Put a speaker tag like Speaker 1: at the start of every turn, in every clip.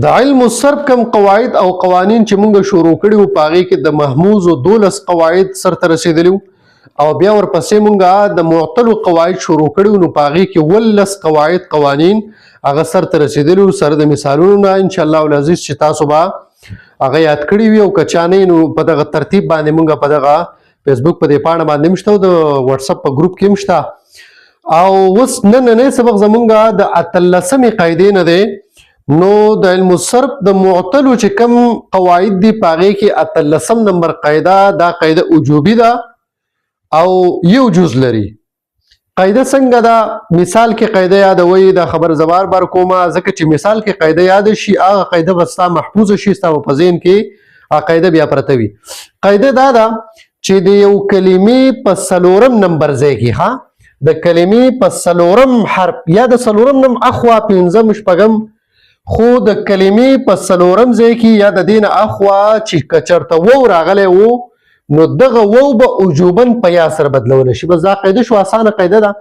Speaker 1: د علم الصرف کم قواعد او قوانین چې موږ شروع کړي وو په هغې کې د محموز و 12 قواعد سرته رسېدلي او بیا ورپسې موږ د معطلو قواعد شروع کړي وو نو په هغې کې 12 قواعد قوانین هغه سرته رسېدلي وو سره د مثالونو نه انشاءالله العزیز چې تاسو به هغه یاد کړي وي او که چا نه نو په دغه ترتیب باندې موږ په دغه فیسبوک په دې پاڼه باندې هم شته او د واتساپ په ګروپ کې هم شته او اوس نننی سبق زمونږ د 18مې قاعدې نه دی نو د علم الصرف د معطلو چې کوم قواعد دي په هغې کې 18 نمبر قاعده دا قاعده وجوبي ده او یو جز لري. قاعده څنګه ده؟ مثال کې قاعده یادوي دا خبر زبار بار کومه ځکه چې مثال کې قاعده یاد شي هغه قاعده به ستا محفوظ شي ستا په ذهن کې هغه قاعده بیا پرته وي. قاعده دا ده چې د یو کلمې په 4 نمبر ځای کې ها د کلمې په 4 حرف یا د 4 نم اخوا 15 شپږم خو د کلمې په 4 ځای کې یا د دین اخوا چې کچرته وو راغلی وو نو دغه وو به وجوبن په یا سره بدلول شي. بس دا قاعده شو اسانه قاعده ده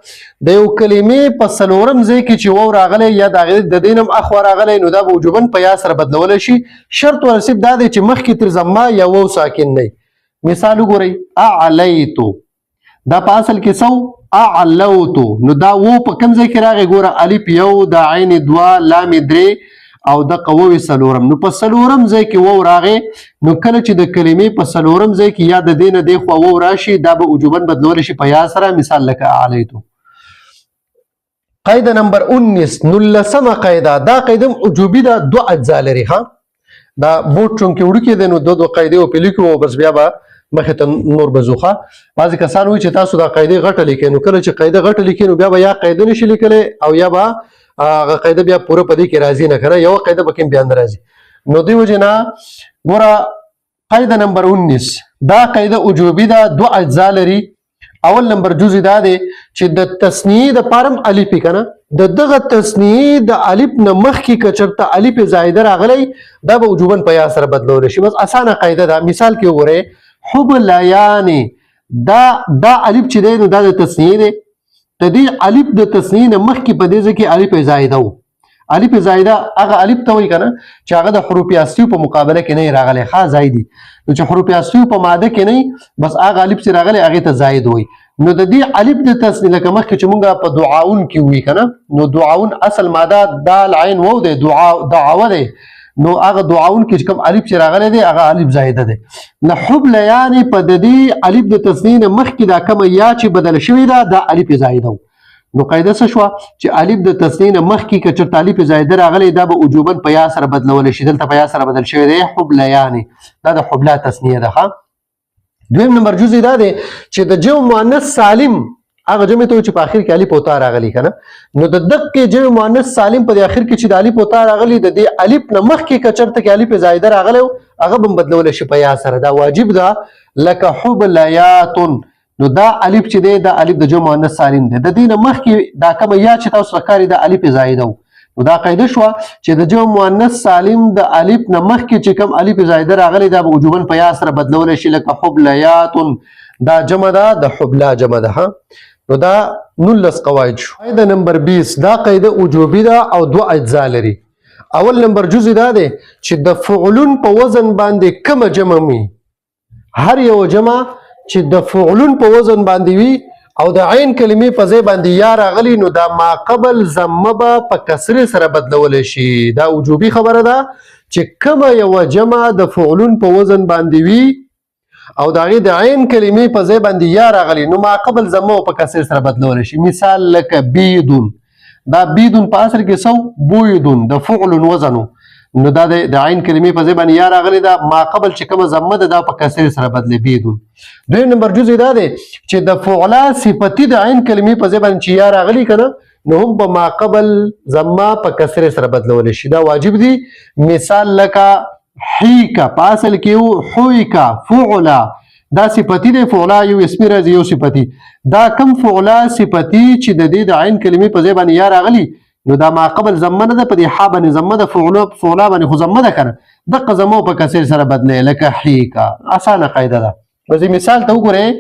Speaker 1: د یو کلمې په 4 ځای کې چې وو راغلی یا د دینم اخوا راغلی نو دا به وجوبن په یا سره بدلول شي. شرط ورسیب دا دی چې مخکې تر ضمه یا وو ساکن نه. مثال وګورئ اعلیتو دا په اصل کې سو اعلوتو نو دا وو په کوم ځای کې راغی ګوره الف یو د عین 2 لام 3 او د قووي 4 نو په 4 ځای کې وو راغی نو کله چې د کلمې په 4 ځای کې یا د دینه دی خو وو راشي دا به وجوبن بدلول شي په یا سره. مثال لکه اعلیتو. قاعده نمبر 19 نلسمه قاعده دا قاعده وجوبي ده 2 اجزا لري ها دا بوټ چونکې وړوکی دی نو 2 قاعدې په لیکو بس بیا به مخې ته نور بزوخه. بعضې کسان وایي چې تاسو دا قاعدې غټه لیکئ نو کله چې قاعده غټه لیکئ نو بیا به یا قاعده نشي لیکلی او یا به هغه قاعده بیا پوره په دې کې راځي نه که نه یوه قاعده پکې هم بیا نه راځي. نو دې وجې نه ګوره قاعده نمبر 19 دا قاعده وجوبي ده 2 اجزا لري. اول نمبر جزء دا دی چې د تثنیې دپاره هم الف که نه د دغه تثنیې د الف نه مخکې که چېرته الف زایده راغلی دا به وجوبن په یا سره بدلولی شي. بس اسانه قاعده ده. مثال کې وګورئ حبلیانې دا الف چې دی نو دا د تثنیې دی د دې الف د تثنیې نه مخکې په دې ځای کې الف زایده و. الف زایده هغه الف ته وایي که نه چې هغه د حروف اصلي په مقابله کې نه راغلی ښه زایدي نو چې حروف اصلي په ماده کې نه بس هغه الف چې راغلی هغې ته زاید وایي. نو د دې الف د تثنیې لکه مخکې چې مونږ په دعاون کې وایي که نه نو دعاون اصل ماده دال عین وو دی دعاوه دی نو هغه دعاون کې کوم الف چې راغلی دی هغه الف زایده دی. نه حبلیانې په د دې الف د تثنیې نه مخکې دا کومه یا چې بدل شوې ده دا الف زایده و. نو قاعده څه شوه چې الف د تثنیې نه مخکې که چېرته الف زایده راغلی دا به وجوبن په یا سره بدلولی شي. دلته په یا سره بدل شوی دی حبلیانې دا د حبلا تثنیه ده ښه. دویم نمبر جزء دا دی چې د جمع مؤنث سالم هغه جمع ته چې په اخر کې الف او تا راغلی که نه نو د دقې جمع مؤنث سالم په اخر کې چې د الف او تا راغلی د دې الف نه مخکې که چېرته کې الف زایده راغلی هغه به هم بدلولی شي په یا سره. دا واجب ده لکه حبلیاتن نو دا الف چې دی دا الف د جمع مؤنث سالم دی د دې نه مخکې دا کومه یا چې تاسو ښکاري دا الف زایده و. نو دا قاعده شوه چې د جمع مؤنث سالم د الف نه مخکې چې کوم الف زایده راغلی دا به وجوبن په یا سره بدلولی شي لکه حبلیاتن دا جمع ده د حبلا جمع ده ها. نو دا 19 قواعد شو. قاعده نمبر 20 دا قاعده وجوبي ده او 2 اجزا لري. اول نمبر جزء دا دی چې د فعلون په وزن باندې کومه جمع وي هر یو جمع چې د فعلون په وزن باندې وي او د عین کلمې په ځای باندې یا راغلی نو دا ما قبل ضمه به په کسرې سره بدلولی شي. دا وجوبي خبره ده چې کومه یوه جمع د فعلون په وزن باندې وي او د هغې د عین کلمې په ځای باندې یا راغلی نو ما قبل ضمه په کسرې سره بدلولی شي. مثال لکه بیدون دا بیدون په اصل کې سو بویدون د فعل وزنو نو دا د عین کلمې په ځای باندې یا راغلی دا ما قبل چې کومه ضمه ده دا په کسرې سره بدلې بیدون. دویم نمبر جزء دا دی چې د فعلا صفتي د عین کلمې په ځای باندې چې یا راغلی که نه نو هم په ما قبل ضمه په کسرې سره بدلولی شي. دا واجب دي. مثال لکه حیکا په اصل کې حویکا فعلا دا صفتی دی فعلا یو اسمی راځي یو صفتی دا کم فعلا صفتی چې د دې د عین کلمې په ځای باندې یا راغلی نو دا ما قبل ضمه نه ده په دې ح باندې ضمه ده فعلا باندې خو ضمه ده که نه دقه ضمه په کسر سره بدلی لکه حیکا. اسانه قاعده ده. بس مثال ته وګورئ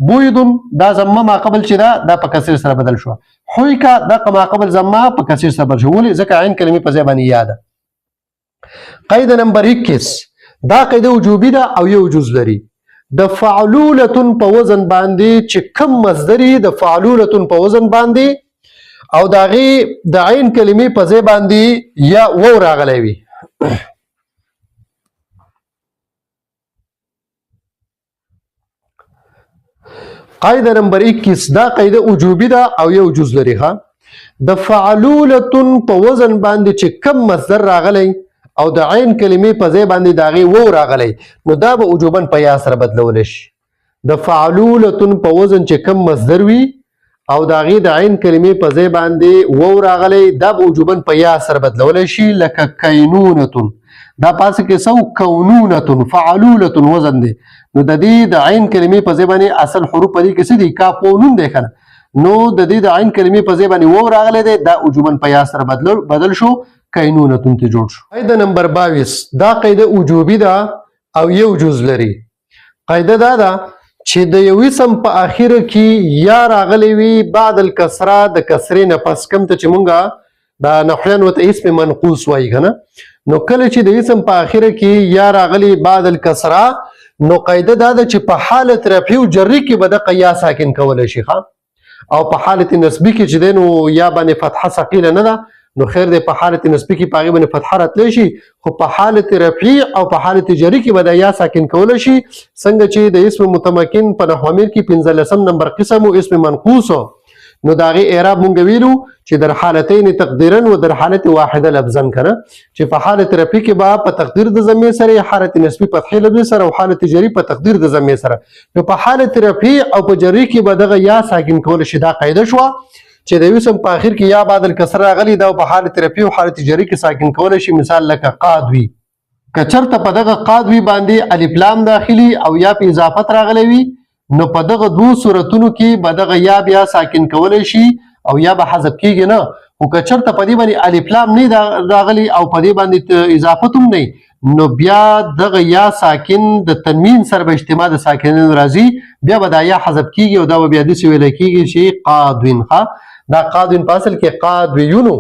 Speaker 1: بویدون دا ضمه ما قبل چې ده دا په کسر سره بدل شوه. حویکا دقه ما قبل ضمه په کسر سره بدل شوه ولې ځکه عین کلمې په ځای باندې یا ده. قاعده نمبر 21 دا قاعده وجوبي ده او یو جز لري د فعلولتن په وزن باندې چې کم مصدري د فعلولتن په وزن باندې او داغي د عین کلمې په ځای باندې یا و راغلی وي قاعده نمبر 21 دا قاعده وجوبي ده او یو جز لري ها د فعلولتن په وزن باندې چې کم مصدر راغلی او د عین کلمې په ځای باندې داغي و راغلی نو دا به وجوبن په یا سره بدلول شي د فعلولتن په وزن چې کم مصدر وي او داغي د عین کلمې په ځای باندې و راغلی دا به وجوبن په یا سره بدلول شي لکه کینونتن دا پاسه کې سو کونونتن فعلولتن وزن دی نو د دې د عین کلمې په ځای باندې اصل حروف په دې کې څه دي کا پونون دی کنه نو د دې د عین کلمې په ځای باندې و راغلی دی دا وجوبن په یا سره بدل شو کینونتون ته جوړ شو قاعده نمبر 22 دا قاعده وجوبي ده او یو جز لري قاعده دا ده چې د یو اسم په اخر کې یا راغلی وي بعد الکسره د کسرې نه پس کم ته چې مونږه دا نحویان وته اسم منقوص وایي کنه نو کله چې د اسم په اخر کې یا راغلی بعد الکسره نو قاعده دا ده چې په حالت رفع او جر کې به د قیا ساکن کول شي او په حالت نسبی کې چې دینو یا باندې فتحه ثقيله نه ده نو خیر دی په حالت نسبی کې پاغي باندې فتحه راتلی شي خو په حالت رفعی او په حالت جری کې به د یا ساکن کول شي څنګه چې د اسم متمکن په نحو امیر کې 15 نمبر قسم او اسم منقوص نو داغي اعراب مونږ ویلو چې در حالتین تقدیرا و در حالت واحده لفظا کنه چې په حالت رفعی کې به په تقدیر د ضمیر سره حالت نسبی فتحه لفظ سره او حالت جری په تقدیر د ضمیر سره نو په حالت رفعی او په جری کې به دغه یا ساکن کول شي دا قاعده شو چې د اسم په اخر کې یا بعد الکسره راغلی دا په حالت رفعی او حالت جری کې ساکن کول شي مثال لکه قادوی کچرته په دغه قادوی باندې الف لام داخلي او یا په اضافت راغلی وي نو په دغه دوه صورتونو کې به دغه یا بیا ساکن کول شي او یا به حذف کیږي نه او کچرته په دې باندې الف لام نه راغلی او په دې باندې اضافت هم نه نو بیا دغه یا ساکن د تنوین سره به اجتماع د ساکنین راځي بیا به دا یا حذف کیږي او دا بیا د څه ویل کیږي چې قادوین دا قادوین په اصل کې قادویونو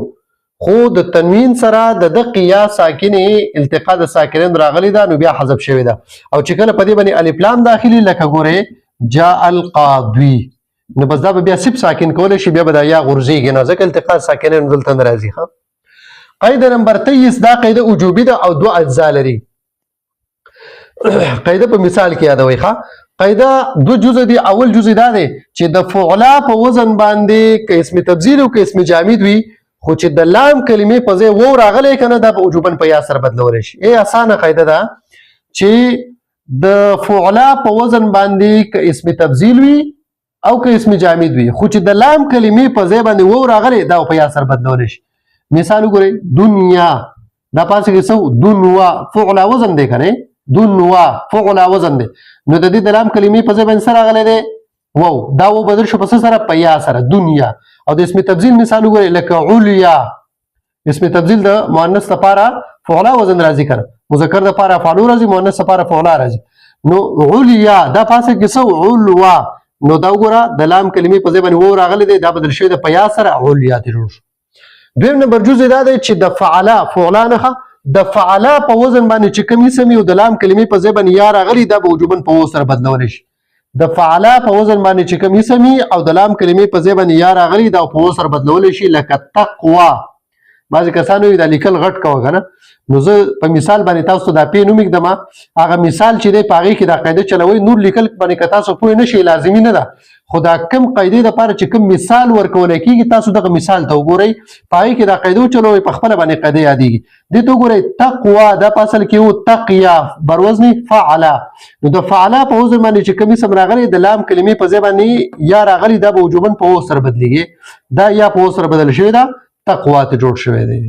Speaker 1: خو د تنوین سره د قیا ساکنه التقاء د ساکنین راغلی دا نو بیا حذف شوی دا او چې کله په دې باندې الف لام داخلي لکه ګوره جاء القاضي نو بس دا بیا سب ساکن کول شي بیا به دا یا غرزيږي نو ځکه التقاء ساکنین دلته ناراضي قاعده نمبر 23 دا قاعده وجوبي ده او دوه اجزا لري قاعده په مثال کې یادوي قاعده دو جزء دي اول جزء دا دی چې د فعلا په وزن باندې ک اسم تبذیل او ک اسم جامد وي خو چې د لام کلمې په ځای و راغلی کنه دا په وجوبن په یا سره بدلول شي اسانه قاعده ده چې د فعلا په وزن باندې ک اسم تبذیل وي او ک اسم جامد وي خو چې د لام کلمې په ځای باندې و راغلی دا په یا سره بدلول شي مثال وګورئ دنیا دا پاسه کې سو دنوا فعلا وزن دی کنه دنوا فعلا وزن دی نو د دې د لام کلمې په ځای باندې سره راغلی دی وو دا و بدل شو پس سره په یا سره دنیا او د اسم تبذیل مثال وګورئ لکه علیا اسم تبذیل د مؤنث لپاره فعلا وزن راځي کړه مذکر لپاره فعل راځي مؤنث لپاره فعلا راځي نو علیا دا پاسه کې سو علوا نو دا وګوره د لام کلمې په ځای باندې و راغلی دی دا بدل شوی د په یا سره علیا ته جوړ شو دویم نمبر جزء دا دی چې د فعلا فعلا نه د فعلا په وزن باندې چې کوم اسم یو د لام کلمې په ځای باندې یا راغلی دا به وجوبن په و سره بدلول شي د فعلا په وزن باندې چې کوم اسم او د لام کلمې په ځای باندې یا راغلی دا په و سره بدلول شي لکه تقوا بعض کسانو دا لیکل غټ کوه کنه نو زه په مثال باندې تاسو دا پی نوم کړم هغه مثال چې دی پاغي کې دا قاعده چلوي نور لیکل باندې که تاسو پوه نه شي لازمي نه ده خدا کم قاعده د لپاره چې کوم مثال ورکول کیږي تاسو دغه مثال ته وګورئ پاغي کې دا قاعده چلوي په خپل باندې قاعده یادېږي دې ته وګورئ تقوا دا په اصل کې و تقیا بروزنی فعلا نو د فعلا په وزن باندې چې کوم اسم راغلی د لام کلمې په ځای باندې یا راغلی دا به وجوبن په و سره بدلیږي دا یا په و سره بدل شوی دا تقوا ته جوړ شوی دی